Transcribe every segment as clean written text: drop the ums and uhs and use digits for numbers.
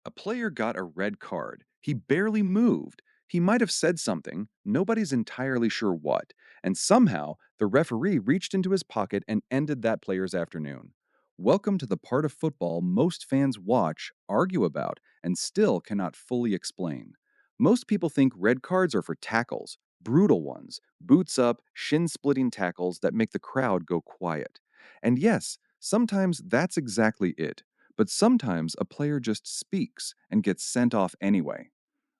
A player got a red card. He barely moved. He might have said something, nobody's entirely sure what, and somehow the referee reached into his pocket and ended that player's afternoon. Welcome to the part of football most fans watch, argue about, and still cannot fully explain. Most people think red cards are for tackles, brutal ones, boots up, shin splitting tackles that make the crowd go quiet. And yes, sometimes that's exactly it. But sometimes a player just speaks and gets sent off anyway.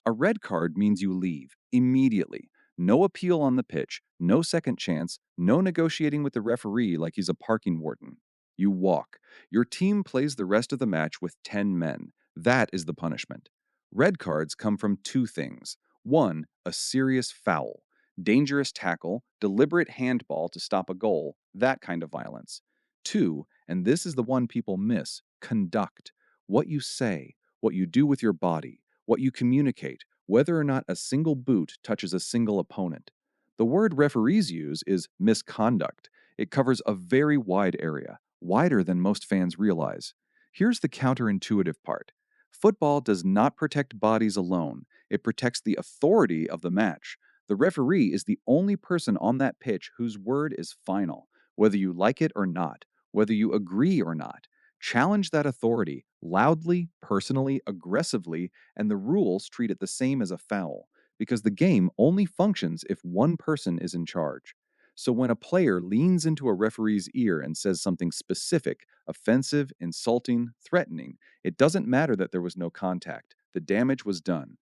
A red card means you leave immediately. No appeal on the pitch, no second chance, no negotiating with the referee like he's a parking warden. You walk. Your team plays the rest of the match with 10 men. That is the punishment. Red cards come from two things. One, a serious foul, dangerous tackle, deliberate handball to stop a goal, that kind of violence. Two, and this is the one people miss, conduct. What you say, what you do with your body, what you communicate, whether or not a single boot touches a single opponent. The word referees use is misconduct. It covers a very wide area, wider than most fans realize. Here's the counterintuitive part. Football does not protect bodies alone, it protects the authority of the match. The referee is the only person on that pitch whose word is final, whether you like it or not, whether you agree or not. Challenge that authority loudly, personally, aggressively, and the rules treat it the same as a foul, because the game only functions if one person is in charge. So when a player leans into a referee's ear and says something specific, offensive, insulting, threatening, it doesn't matter that there was no contact. The damage was done.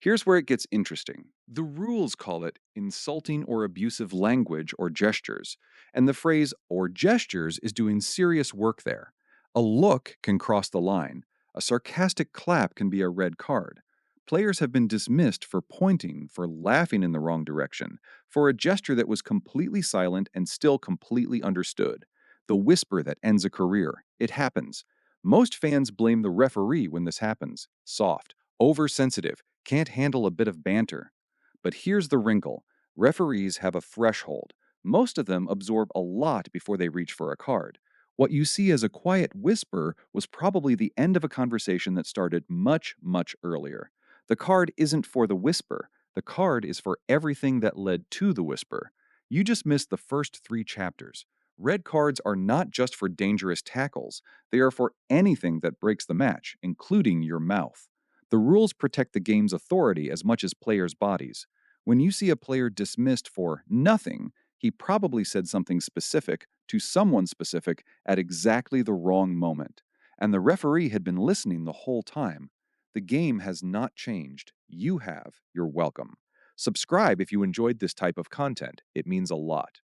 Here's where it gets interesting. The rules call it insulting or abusive language or gestures, and the phrase or gestures is doing serious work there. A look can cross the line. A sarcastic clap can be a red card. Players have been dismissed for pointing, for laughing in the wrong direction, for a gesture that was completely silent and still completely understood. The whisper that ends a career. It happens. Most fans blame the referee when this happens. Soft, oversensitive, can't handle a bit of banter. But here's the wrinkle. Referees have a threshold. Most of them absorb a lot before they reach for a card. What you see as a quiet whisper was probably the end of a conversation that started much, much earlier. The card isn't for the whisper, the card is for everything that led to the whisper. You just missed the first three chapters. Red cards are not just for dangerous tackles, they are for anything that breaks the match, including your mouth. The rules protect the game's authority as much as players' bodies. When you see a player dismissed for nothing, he probably said something specific to someone specific at exactly the wrong moment. And the referee had been listening the whole time. The game has not changed. You have. You're welcome. Subscribe if you enjoyed this type of content. It means a lot.